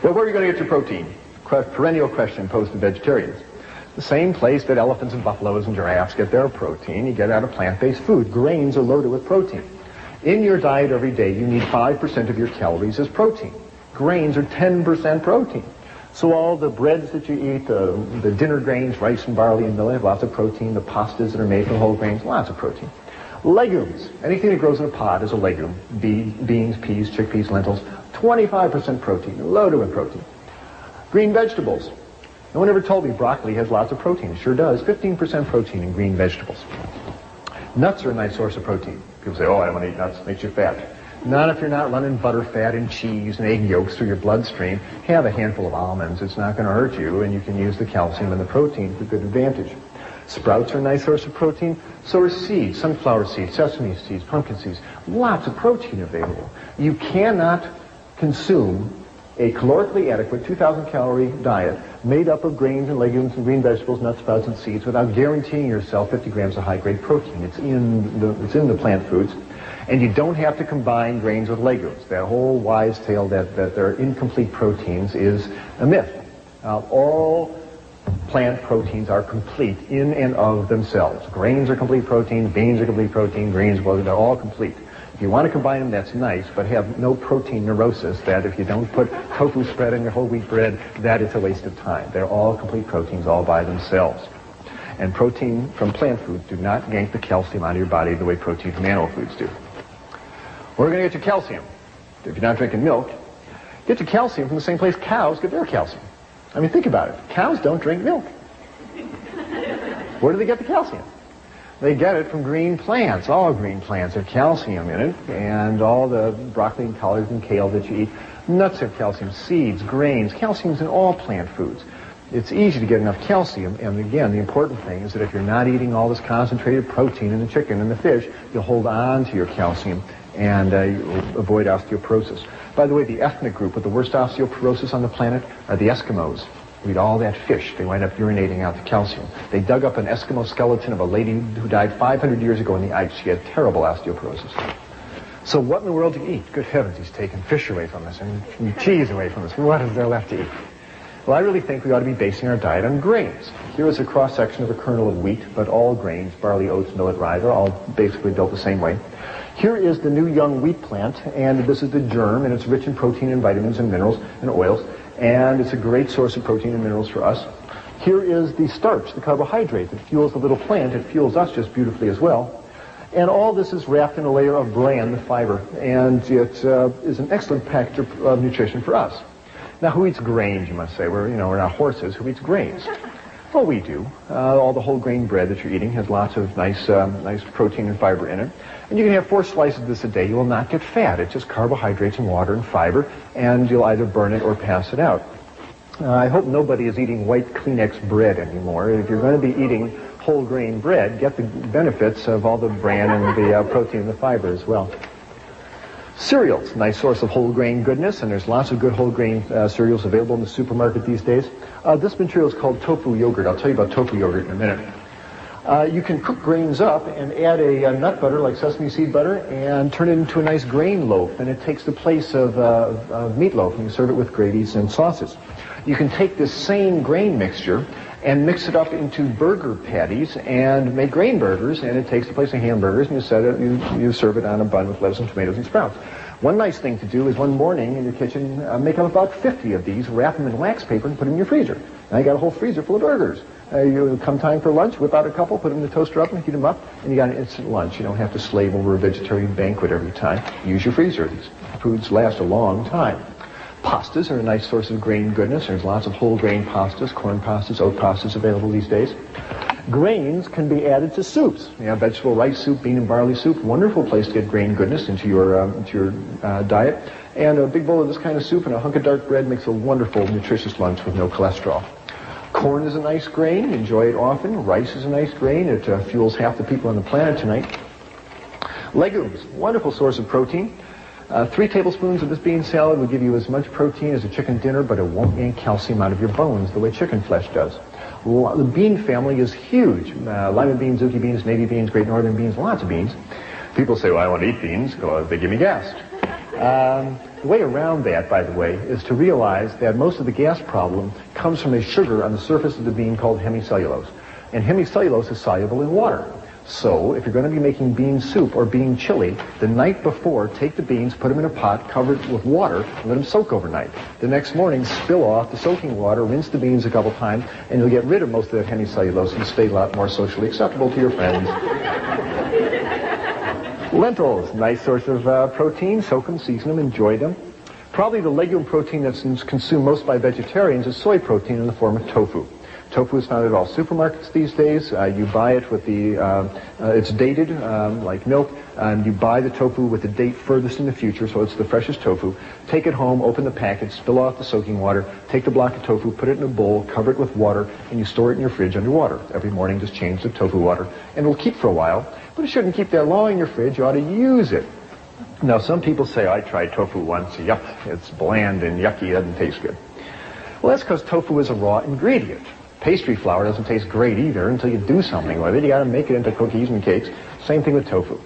Well, where are you going to get your protein? Perennial question posed to vegetarians. The same place that elephants and buffaloes and giraffes get their protein, you get out of plant-based food. Grains are loaded with protein. In your diet every day, you need 5% of your calories as protein. Grains are 10% protein. So all the breads that you eat, the dinner grains, rice and barley and millet, have lots of protein. The pastas that are made from whole grains, lots of protein. Legumes, anything that grows in a pod is a legume. Beans, peas, chickpeas, lentils, 25% protein, loaded with protein. Green vegetables. No one ever told me broccoli has lots of protein. It sure does. 15% protein in green vegetables. Nuts are a nice source of protein. People say, oh, I don't want to eat nuts. It makes you fat. Not if you're not running butter fat and cheese and egg yolks through your bloodstream. Have a handful of almonds. It's not going to hurt you, and you can use the calcium and the protein for good advantage. Sprouts are a nice source of protein. So are seeds, sunflower seeds, sesame seeds, pumpkin seeds. Lots of protein available. You cannot consume a calorically adequate 2,000-calorie diet made up of grains and legumes and green vegetables, nuts, sprouts, and seeds without guaranteeing yourself 50 grams of high-grade protein. It's in the plant foods. And you don't have to combine grains with legumes. That whole wise tale that they're incomplete proteins is a myth. All plant proteins are complete in and of themselves. Grains are complete protein, beans are complete protein, greens, well, they're all complete. If you want to combine them, that's nice, but have no protein neurosis that if you don't put tofu spread on your whole wheat bread, that is a waste of time. They're all complete proteins all by themselves. And protein from plant foods do not yank the calcium out of your body the way protein from animal foods do. Where are you going to get your calcium? If you're not drinking milk, get your calcium from the same place cows get their calcium. I mean, think about it. Cows don't drink milk. Where do they get the calcium? They get it from green plants. All green plants have calcium in it, and all the broccoli and collards and kale that you eat. Nuts have calcium, seeds, grains. Calcium's in all plant foods. It's easy to get enough calcium, and again, the important thing is that if you're not eating all this concentrated protein in the chicken and the fish, you'll hold on to your calcium and you'll avoid osteoporosis. By the way, the ethnic group with the worst osteoporosis on the planet are the Eskimos. Eat all that fish, they wind up urinating out the calcium. They dug up an Eskimo skeleton of a lady who died 500 years ago in the ice. She had terrible osteoporosis. So what in the world do you eat? Good heavens, he's taken fish away from us and cheese away from us. What is there left to eat? Well, I really think we ought to be basing our diet on grains. Here is a cross-section of a kernel of wheat, but all grains, barley, oats, millet, rye, they're all basically built the same way. Here is the new young wheat plant, and this is the germ, and it's rich in protein and vitamins and minerals and oils. And it's a great source of protein and minerals for us. Here is the starch, the carbohydrate that fuels the little plant. It fuels us just beautifully as well. And all this is wrapped in a layer of bran, the fiber, and it is an excellent package of nutrition for us. Now, who eats grains, you must say? We're not horses. Who eats grains? Well, we do. All the whole grain bread that you're eating has lots of nice protein and fiber in it. And you can have 4 slices of this a day. You will not get fat. It's just carbohydrates and water and fiber, and you'll either burn it or pass it out. I hope nobody is eating white Kleenex bread anymore. If you're going to be eating whole grain bread, get the benefits of all the bran and the protein and the fiber as well. Cereals, nice source of whole grain goodness, and there's lots of good whole grain cereals available in the supermarket these days. This material is called tofu yogurt. I'll tell you about tofu yogurt in a minute. You can cook grains up and add a nut butter like sesame seed butter and turn it into a nice grain loaf, and it takes the place of meatloaf, and you serve it with gravies and sauces. You can take this same grain mixture and mix it up into burger patties and make grain burgers, and it takes the place of hamburgers, and you serve it on a bun with lettuce and tomatoes and sprouts. One nice thing to do is one morning in your kitchen, make up about 50 of these, wrap them in wax paper, and put them in your freezer. Now you got a whole freezer full of burgers. You come time for lunch, whip out a couple, put them in the toaster oven, heat them up, and you got an instant lunch. You don't have to slave over a vegetarian banquet every time. Use your freezer. These foods last a long time. Pastas are a nice source of grain goodness. There's lots of whole grain pastas, corn pastas, oat pastas available these days. Grains can be added to soups. You have vegetable rice soup, bean and barley soup. Wonderful place to get grain goodness into your diet. And a big bowl of this kind of soup and a hunk of dark bread makes a wonderful, nutritious lunch with no cholesterol. Corn is a nice grain. Enjoy it often. Rice is a nice grain. It fuels half the people on the planet tonight. Legumes, wonderful source of protein. 3 tablespoons of this bean salad will give you as much protein as a chicken dinner, but it won't yank calcium out of your bones the way chicken flesh does. The bean family is huge. Lima beans, zucchini beans, navy beans, great northern beans, lots of beans. People say, well, I want to eat beans. They give me gas. The way around that, by the way, is to realize that most of the gas problem comes from a sugar on the surface of the bean called hemicellulose. And hemicellulose is soluble in water. So if you're going to be making bean soup or bean chili, the night before, take the beans, put them in a pot, cover it with water, and let them soak overnight. The next morning, spill off the soaking water, rinse the beans a couple times, and you'll get rid of most of that hemicellulose and stay a lot more socially acceptable to your friends. Lentils, nice source of protein. Soak them, season them, enjoy them. Probably the legume protein that's consumed most by vegetarians is soy protein in the form of tofu. Tofu is found at all supermarkets these days. You buy it with it's dated, like milk, and you buy the tofu with the date furthest in the future, so it's the freshest tofu. Take it home, open the package, spill off the soaking water, take the block of tofu, put it in a bowl, cover it with water, and you store it in your fridge under water. Every morning just change the tofu water, and it'll keep for a while, but it shouldn't keep that long in your fridge. You ought to use it. Now, some people say, I tried tofu once, yuck, it's bland and yucky, it doesn't taste good. Well, that's because tofu is a raw ingredient. Pastry flour doesn't taste great either until you do something with it. You got to make it into cookies and cakes. Same thing with tofu.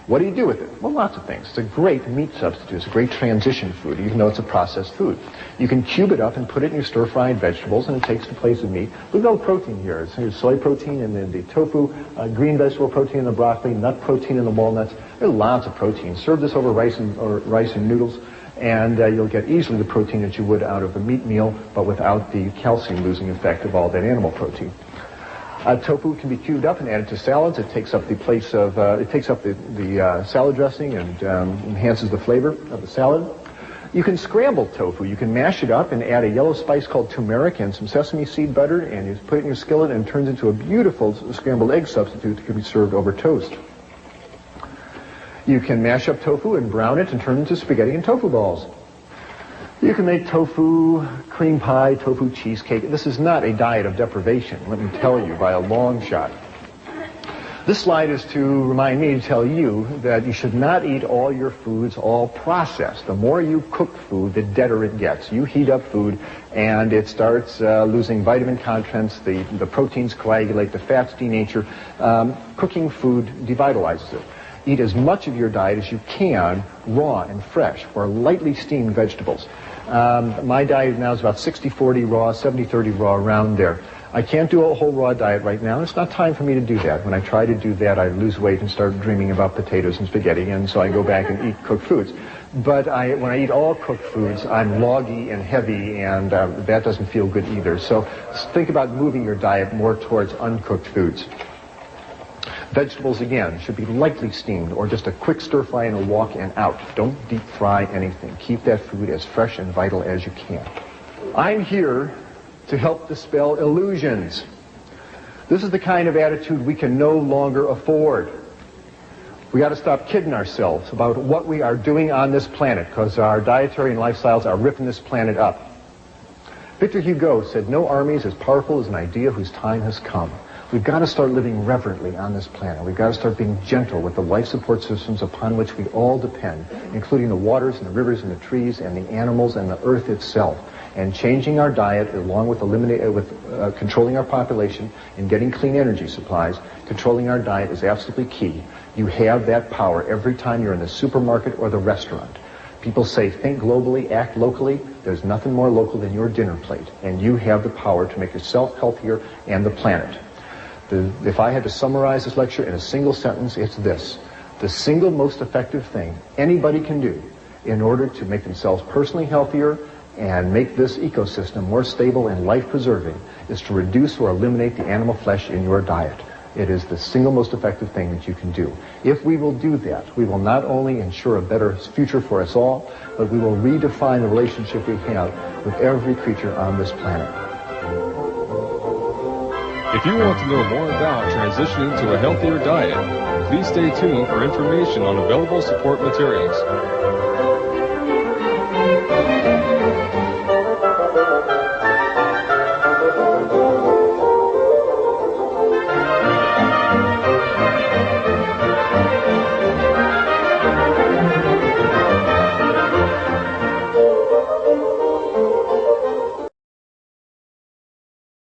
What do you do with it? Well, lots of things. It's a great meat substitute. It's a great transition food, even though it's a processed food. You can cube it up and put it in your stir-fried vegetables, and it takes the place of meat. Look at all the protein here. There's soy protein in the tofu, green vegetable protein in the broccoli, nut protein in the walnuts. There's lots of protein. Serve this over rice and noodles, and you'll get easily the protein that you would out of a meat meal, but without the calcium-losing effect of all that animal protein. Tofu can be cubed up and added to salads. It takes up the place of the salad dressing and enhances the flavor of the salad. You can scramble tofu. You can mash it up and add a yellow spice called turmeric and some sesame seed butter, and you put it in your skillet, and it turns into a beautiful scrambled egg substitute that can be served over toast. You can mash up tofu and brown it and turn it into spaghetti and tofu balls. You can make tofu cream pie, tofu cheesecake. This is not a diet of deprivation, let me tell you, by a long shot. This slide is to remind me to tell you that you should not eat all your foods all processed. The more you cook food, the deader it gets. You heat up food and it starts losing vitamin contents, the proteins coagulate, the fats denature. Cooking food devitalizes it. Eat as much of your diet as you can raw and fresh or lightly steamed vegetables. My diet now is about 60-40 raw, 70-30 raw, around there. I can't do a whole raw diet right now. It's not time for me to do that. When I try to do that, I lose weight and start dreaming about potatoes and spaghetti, and so I go back and eat cooked foods. But when I eat all cooked foods, I'm loggy and heavy, and that doesn't feel good either. So think about moving your diet more towards uncooked foods. Vegetables, again, should be lightly steamed or just a quick stir fry and a walk and out. Don't deep fry anything. Keep that food as fresh and vital as you can. I'm here to help dispel illusions. This is the kind of attitude we can no longer afford. We got to stop kidding ourselves about what we are doing on this planet, because our dietary and lifestyles are ripping this planet up. Victor Hugo said, "No army is as powerful as an idea whose time has come." We've got to start living reverently on this planet. We've got to start being gentle with the life support systems upon which we all depend, including the waters and the rivers and the trees and the animals and the earth itself. And changing our diet, along with controlling our population and getting clean energy supplies, controlling our diet is absolutely key. You have that power every time you're in the supermarket or the restaurant. People say, think globally, act locally. There's nothing more local than your dinner plate. And you have the power to make yourself healthier and the planet. If I had to summarize this lecture in a single sentence, it's this. The single most effective thing anybody can do in order to make themselves personally healthier and make this ecosystem more stable and life-preserving is to reduce or eliminate the animal flesh in your diet. It is the single most effective thing that you can do. If we will do that, we will not only ensure a better future for us all, but we will redefine the relationship we have with every creature on this planet. If you want to know more about transitioning to a healthier diet, please stay tuned for information on available support materials.